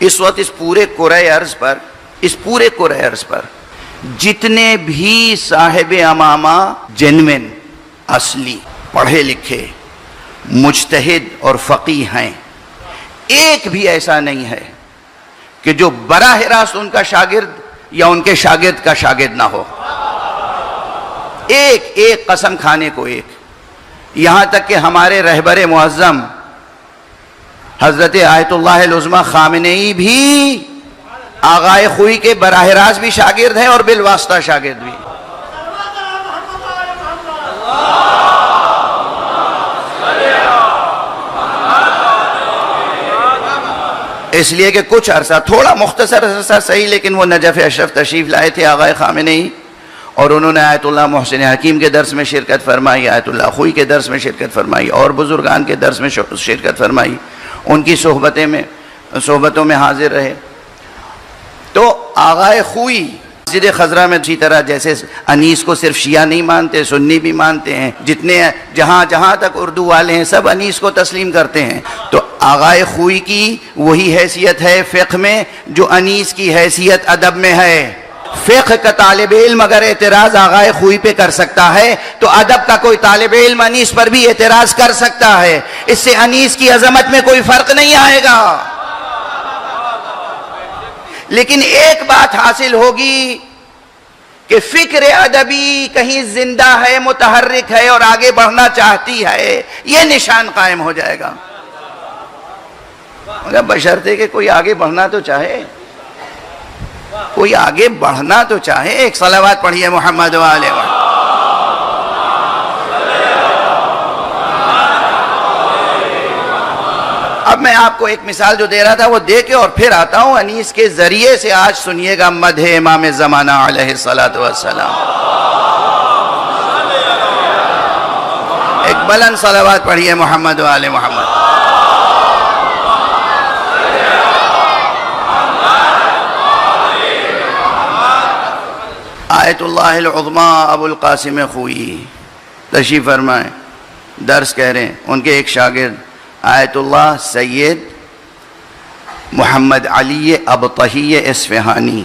اس وقت اس پورے کرۂ ارض پر جتنے بھی صاحب امامہ جنوین اصلی پڑھے لکھے مجتہد اور فقیہ ہیں، ایک بھی ایسا نہیں ہے کہ جو براہ راست ان کا شاگرد یا ان کے شاگرد کا شاگرد نہ ہو. ایک قسم کھانے کو ایک. یہاں تک کہ ہمارے رہبر معظم حضرت آیت اللہ العظمیٰ خامنئی بھی آغائے خوئی کے براہ راست بھی شاگرد ہیں اور بالواسطہ شاگرد بھی. اس لیے کہ کچھ عرصہ، تھوڑا مختصر عرصہ صحیح، لیکن وہ نجف اشرف تشریف لائے تھے آغائے خامنئی، اور انہوں نے آیت اللہ محسن حکیم کے درس میں شرکت فرمائی، آیت اللہ خوئی کے درس میں شرکت فرمائی، اور بزرگان کے درس میں شرکت فرمائی، ان کی صحبتوں میں حاضر رہے. تو آغائے خوئی مسجد خضرہ میں اسی طرح جیسے انیس کو صرف شیعہ نہیں مانتے، سنی بھی مانتے ہیں، جتنے جہاں تک اردو والے ہیں سب انیس کو تسلیم کرتے ہیں. تو آغائے خوئی کی وہی حیثیت ہے فقہ میں جو انیس کی حیثیت ادب میں ہے. فقہ کا طالب علم اگر اعتراض آغائے خوئی پہ کر سکتا ہے تو ادب کا کوئی طالب علم انیس پر بھی اعتراض کر سکتا ہے. اس سے انیس کی عظمت میں کوئی فرق نہیں آئے گا. لیکن ایک بات حاصل ہوگی کہ فکر ادبی کہیں زندہ ہے، متحرک ہے اور آگے بڑھنا چاہتی ہے، یہ نشان قائم ہو جائے گا. بشرطے کہ کوئی آگے بڑھنا تو چاہے، کوئی آگے بڑھنا تو چاہے. ایک صلوات پڑھیے محمد و آلہ محمد. اب میں آپ کو ایک مثال جو دے رہا تھا وہ دے کے اور پھر آتا ہوں انیس کے ذریعے سے. آج سنیے گا مدح امام زمانہ علیہ السلام. ایک بلند صلوات پڑھیے محمد و آلہ محمد. آیت اللہ العظمیٰ ابو القاسم خوئی تشریف فرمائیں، درس کہہ رہے ہیں. ان کے ایک شاگرد آیت اللہ سید محمد علی ابطحی اصفہانی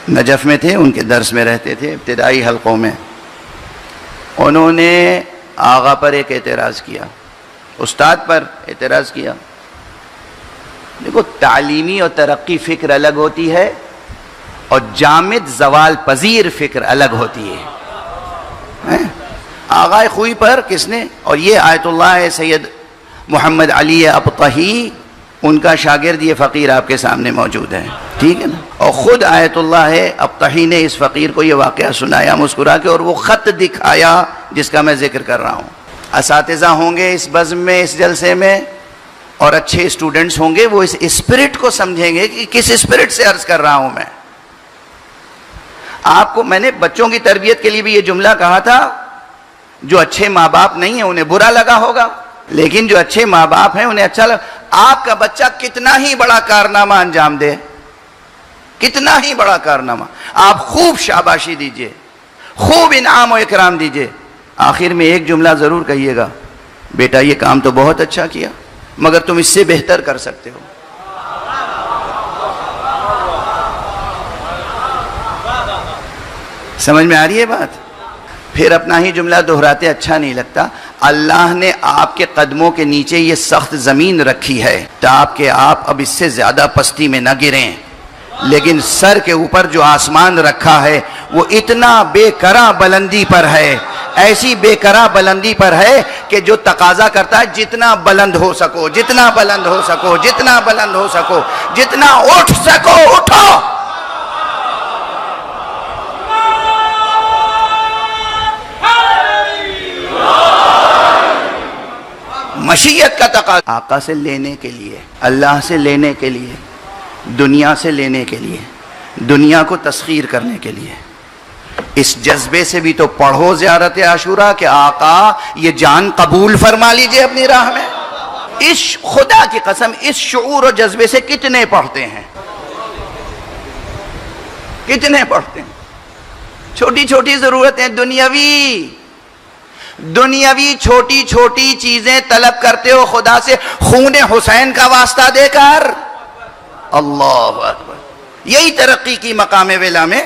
نجف میں تھے، ان کے درس میں رہتے تھے ابتدائی حلقوں میں. انہوں نے آغا پر ایک اعتراض کیا، استاد پر اعتراض کیا. دیکھو تعلیمی اور ترقی فکر الگ ہوتی ہے اور جامد زوال پذیر فکر الگ ہوتی ہے. آغائے خوئی پر کس نے، اور یہ آیت اللہ سید محمد علی ابطحی ان کا شاگرد یہ فقیر آپ کے سامنے موجود ہے، ٹھیک ہے نا. اور خود آیت اللہ ابطحی نے اس فقیر کو یہ واقعہ سنایا مسکرا کے، اور وہ خط دکھایا جس کا میں ذکر کر رہا ہوں. اساتذہ ہوں گے اس بزم میں، اس جلسے میں، اور اچھے اسٹوڈنٹس ہوں گے، وہ اس اسپرٹ کو سمجھیں گے کہ کس اسپرٹ سے عرض کر رہا ہوں میں. آپ کو میں نے بچوں کی تربیت کے لیے بھی یہ جملہ کہا تھا. جو اچھے ماں باپ نہیں ہیں انہیں برا لگا ہوگا، لیکن جو اچھے ماں باپ ہیں انہیں اچھا لگا. آپ کا بچہ کتنا ہی بڑا کارنامہ انجام دے، کتنا ہی بڑا کارنامہ، آپ خوب شاباشی دیجئے، خوب انعام و اکرام دیجئے. آخر میں ایک جملہ ضرور کہیے گا، بیٹا یہ کام تو بہت اچھا کیا مگر تم اس سے بہتر کر سکتے ہو. سمجھ میں آ رہی ہے بات؟ پھر اپنا ہی جملہ دہراتے اچھا نہیں لگتا. اللہ نے آپ کے قدموں کے نیچے یہ سخت زمین رکھی ہے تاکہ آپ اب اس سے زیادہ پستی میں نہ گریں، لیکن سر کے اوپر جو آسمان رکھا ہے وہ اتنا بے کرا بلندی پر ہے، ایسی بے کرا بلندی پر ہے کہ جو تقاضا کرتا ہے جتنا بلند ہو سکو، جتنا بلند ہو سکو، جتنا بلند ہو سکو، جتنا اٹھ سکو اٹھو. مشیت کا تقاضا آقا سے لینے کے لیے، اللہ سے لینے کے لیے، دنیا سے لینے کے لیے، دنیا کو تسخیر کرنے کے لیے. اس جذبے سے بھی تو پڑھو زیارت عاشورہ کہ آقا یہ جان قبول فرما لیجئے اپنی راہ میں. اس خدا کی قسم اس شعور و جذبے سے کتنے پڑھتے ہیں، کتنے پڑھتے ہیں. چھوٹی چھوٹی ضرورتیں دنیاوی چھوٹی چھوٹی چیزیں طلب کرتے ہو خدا سے، خون حسین کا واسطہ دے کر. اللہ اکبر. یہی ترقی کی مقام ولا میں،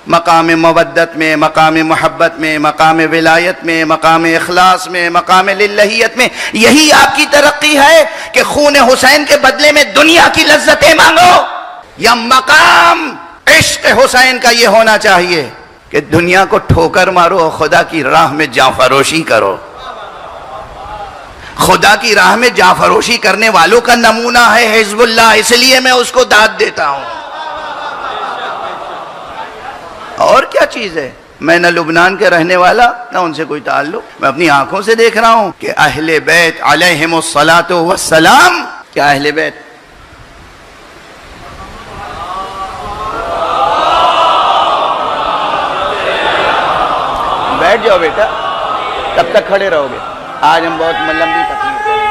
مقام مودت میں، مقام محبت میں، مقام ولایت میں، مقام اخلاص میں، مقام للہیت میں. یہی آپ کی ترقی ہے کہ خون حسین کے بدلے میں دنیا کی لذتیں مانگو؟ یا مقام عشق حسین کا یہ ہونا چاہیے کہ دنیا کو ٹھوکر مارو اور خدا کی راہ میں جاں فروشی کرو؟ خدا کی راہ میں جاں فروشی کرنے والوں کا نمونہ ہے حزب اللہ، اس لیے میں اس کو داد دیتا ہوں. اور کیا چیز ہے؟ میں نہ لبنان کے رہنے والا، نہ ان سے کوئی تعلق. میں اپنی آنکھوں سے دیکھ رہا ہوں کہ اہل بیت علیہم الصلاۃ والسلام، کیا اہل بیت بیٹھ جاؤ بیٹا، کب تک کھڑے رہو گے؟ آج ہم بہت لمبی تقریر کریں گے.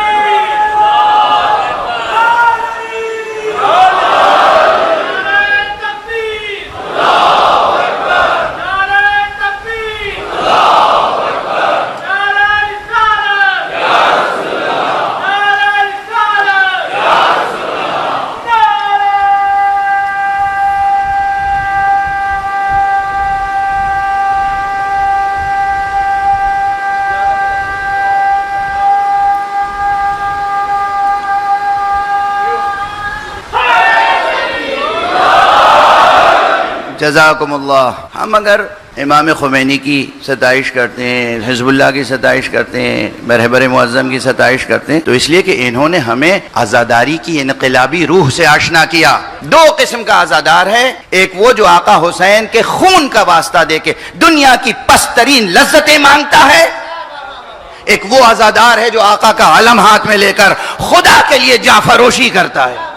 جزاکم اللہ. ہم اگر امام خمینی کی ستائش کرتے ہیں، حزب اللہ کی ستائش کرتے ہیں، رہبر معظم کی ستائش کرتے ہیں، تو اس لیے کہ انہوں نے ہمیں عزاداری کی انقلابی روح سے آشنا کیا. دو قسم کا عزادار ہے، ایک وہ جو آقا حسین کے خون کا واسطہ دے کے دنیا کی پست ترین لذتیں مانگتا ہے، ایک وہ عزادار ہے جو آقا کا علم ہاتھ میں لے کر خدا کے لیے جاں فروشی کرتا ہے.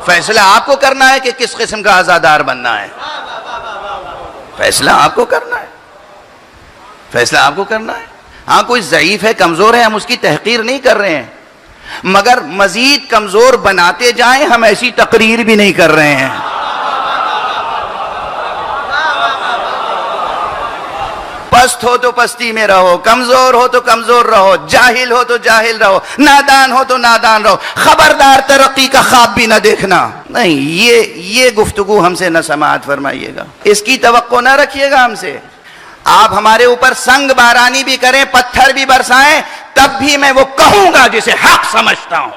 فیصلہ آپ کو کرنا ہے کہ کس قسم کا عزادار بننا ہے. فیصلہ آپ کو کرنا ہے، فیصلہ آپ کو کرنا ہے. ہاں کوئی ضعیف ہے، کمزور ہے، ہم اس کی تحقیر نہیں کر رہے ہیں، مگر مزید کمزور بناتے جائیں ہم ایسی تقریر بھی نہیں کر رہے ہیں. پست ہو تو پستی میں رہو، کمزور ہو تو کمزور رہو، جاہل ہو تو جاہل رہو، نادان ہو تو نادان رہو. خبردار ترقی کا خواب بھی نہ دیکھنا. نہیں، یہ گفتگو ہم سے نہ سماعت فرمائیے گا، اس کی توقع نہ رکھیے گا ہم سے. آپ ہمارے اوپر سنگ بارانی بھی کریں، پتھر بھی برسائیں، تب بھی میں وہ کہوں گا جسے حق سمجھتا ہوں.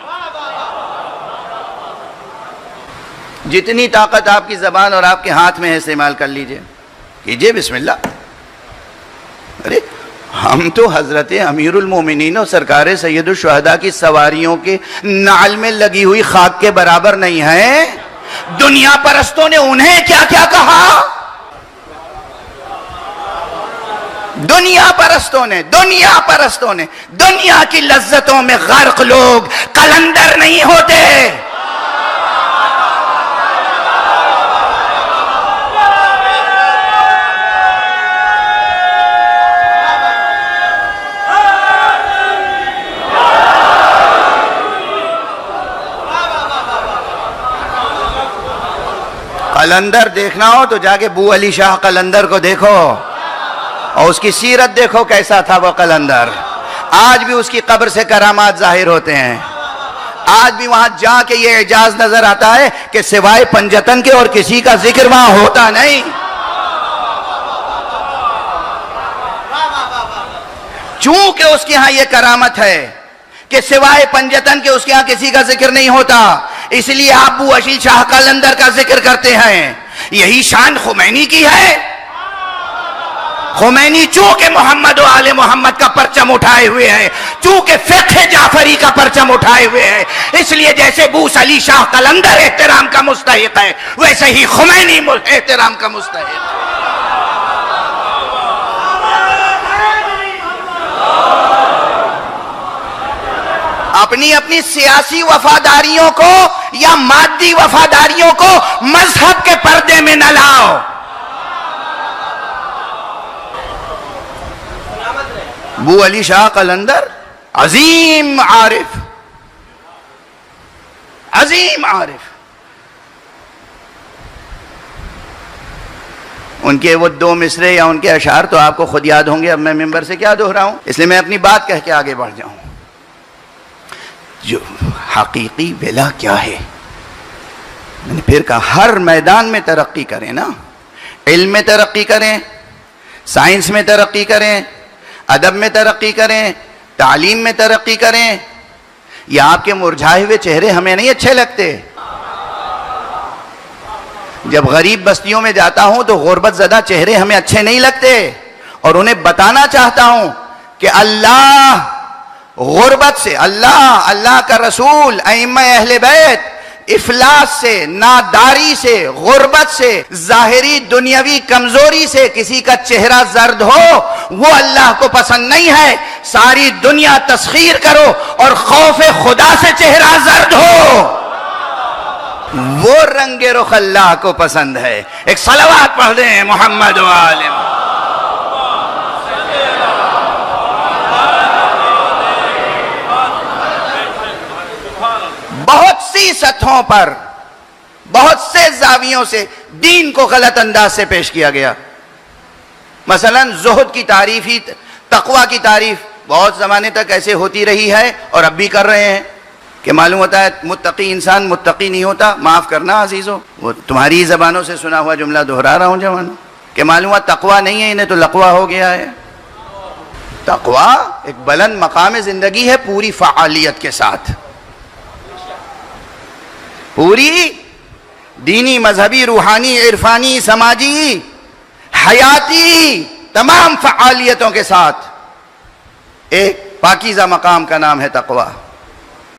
جتنی طاقت آپ کی زبان اور آپ کے ہاتھ میں ہے استعمال کر لیجئے، کیجئے، بسم اللہ. ارے ہم تو حضرت امیر المومنین اور سرکار سید الشہداء کی سواریوں کے نعل میں لگی ہوئی خاک کے برابر نہیں ہیں. دنیا پرستوں نے انہیں کیا کیا کہا؟ دنیا پرستوں نے دنیا کی لذتوں میں غرق لوگ قلندر نہیں ہوتے. قلندر دیکھنا ہو تو جا کے بو علی شاہ قلندر کو دیکھو اور اس کی سیرت دیکھو کیسا تھا وہ قلندر. آج بھی اس کی قبر سے کرامات ظاہر ہوتے ہیں. آج بھی وہاں جا کے یہ اعجاز نظر آتا ہے کہ سوائے پنجتن کے اور کسی کا ذکر وہاں ہوتا نہیں. چونکہ اس کے ہاں یہ کرامت ہے کہ سوائے پنجتن کے اس کے ہاں کسی کا ذکر نہیں ہوتا، اس لیے آپ بو علی شاہ قلندر کا ذکر کرتے ہیں. یہی شان خمینی کی ہے. خمینی چونکہ محمد و آل محمد کا پرچم اٹھائے ہوئے ہیں، چونکہ فقہ جعفری کا پرچم اٹھائے ہوئے ہیں، اس لیے جیسے بو علی شاہ قلندر احترام کا مستحق ہے، ویسے ہی خمینی احترام کا مستحق ہے. اپنی سیاسی وفاداریوں کو یا مادی وفاداریوں کو مذہب کے پردے میں نہ لاؤ. بو علی شاہ قلندر عظیم عارف، ان کے وہ دو مصرے یا ان کے اشعار تو آپ کو خود یاد ہوں گے، اب میں ممبر سے کیا دہراؤں، اس لیے میں اپنی بات کہہ کے آگے بڑھ جاؤں. جو حقیقی ولا کیا ہے، میں نے پھر کہا ہر میدان میں ترقی کریں نا، علم میں ترقی کریں، سائنس میں ترقی کریں، ادب میں ترقی کریں، تعلیم میں ترقی کریں. یہ آپ کے مرجھائے ہوئے چہرے ہمیں نہیں اچھے لگتے. جب غریب بستیوں میں جاتا ہوں تو غربت زدہ چہرے ہمیں اچھے نہیں لگتے، اور انہیں بتانا چاہتا ہوں کہ اللہ غربت سے، اللہ کا رسول، ائمہ اہل بیت افلاس سے، ناداری سے، غربت سے، ظاہری دنیاوی کمزوری سے کسی کا چہرہ زرد ہو وہ اللہ کو پسند نہیں ہے. ساری دنیا تسخیر کرو اور خوف خدا سے چہرہ زرد ہو، وہ رنگ رخ اللہ کو پسند ہے. ایک صلوات پڑھ دیں محمد و آل محمد. بہت سی سطحوں پر، بہت سے زاویوں سے دین کو غلط انداز سے پیش کیا گیا. مثلا زہد کی تعریف ہی، تقوی کی تعریف بہت زمانے تک ایسے ہوتی رہی ہے اور اب بھی کر رہے ہیں کہ معلوم ہوتا ہے متقی انسان متقی نہیں ہوتا. معاف کرنا عزیزو، وہ تمہاری زبانوں سے سنا ہوا جملہ دہرا رہا ہوں جوانوں، کہ معلوم ہوا تقوی نہیں ہے، انہیں تو لقوہ ہو گیا ہے. تقوی ایک بلند مقام زندگی ہے پوری فعالیت کے ساتھ، پوری دینی، مذہبی، روحانی، عرفانی، سماجی، حیاتی تمام فعالیتوں کے ساتھ ایک پاکیزہ مقام کا نام ہے تقوی.